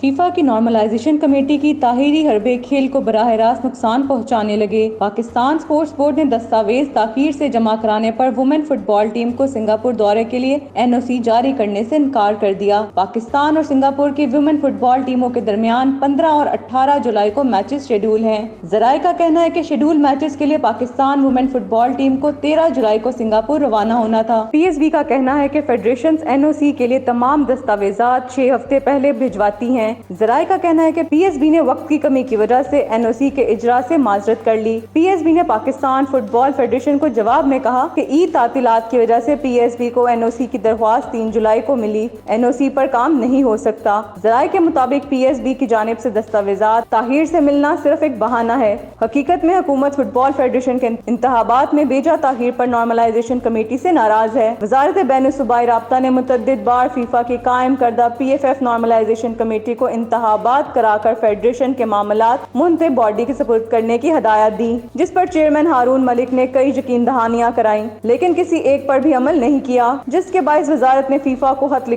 FIFA کی normalization committee کی تاخیری حربے کھیل کو براہ راست نقصان پہنچانے لگے۔ پاکستان اسپورٹس بورڈ نے دستاویز تاخیر سے جمع کرانے پر ویمن فٹ بال ٹیم کو سنگاپور دورے کے لیے NOC جاری کرنے سے انکار کر دیا۔ پاکستان اور سنگاپور کی ویمن فٹ بال ٹیموں کے درمیان 15 اور 18 جولائی کو میچز شیڈول ہیں۔ ذرائع کا کہنا ہے کہ شیڈول میچز کے لیے پاکستان ویمن فٹ بال ٹیم کو 13 جولائی کو سنگاپور روانہ ہونا تھا۔ PSB کا کہنا ہے کہ فیڈریشنز NOC کے لیے تمام دستاویزات 6 ہفتے پہلے بھجواتی ہیں۔ ذرائع کا کہنا ہے کہ PSB نے وقت کی کمی کی وجہ سے NOC کے اجرا سے معذرت کر لی۔ PSB نے پاکستان فٹ بال فیڈریشن کو جواب میں کہا کہ عید تعطیلات کی وجہ سے PSB کو NOC کی درخواست 3 جولائی کو ملی۔ NOC پر کام نہیں ہو سکتا۔ ذرائع کے مطابق PSB کی جانب سے دستاویزات تاخیر سے ملنا صرف ایک بہانہ ہے۔ حقیقت میں حکومت فٹ بال فیڈریشن کے انتخابات میں بیجا تاخیر پر نارملائزیشن کمیٹی سے ناراض ہے۔ وزارت بین الصوبائی رابطہ نے متعدد بار فیفا کی قائم کردہ PFF نارملائزیشن کمیٹی کو انتخابات کرا کر فیڈریشن کے معاملات منتخب باڈی کے سپرد کرنے کی ہدایت دی، جس پر چیئرمین ہارون ملک نے کئی یقین دہانیاں کرائیں، لیکن کسی ایک پر بھی عمل نہیں کیا، جس کے باعث وزارت نے فیفا کو خط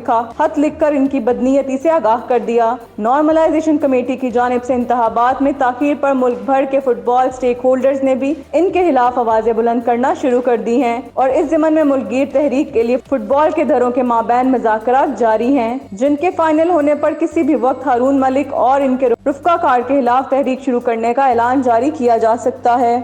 لکھ کر ان کی بدنیتی سے آگاہ کر دیا۔ نارملائزیشن کمیٹی کی جانب سے انتخابات میں تاخیر پر ملک بھر کے فٹ بال اسٹیک ہولڈرز نے بھی ان کے خلاف آوازیں بلند کرنا شروع کر دی ہیں اور اس ضمن میں ملک گیر تحریک کے لیے فٹ بال کے دھڑوں کے مابین مذاکرات جاری ہیں، جن کے فائنل ہونے پر کسی بھی وقت ہارون ملک اور ان کے رفقا کار کے خلاف تحریک شروع کرنے کا اعلان جاری کیا جا سکتا ہے۔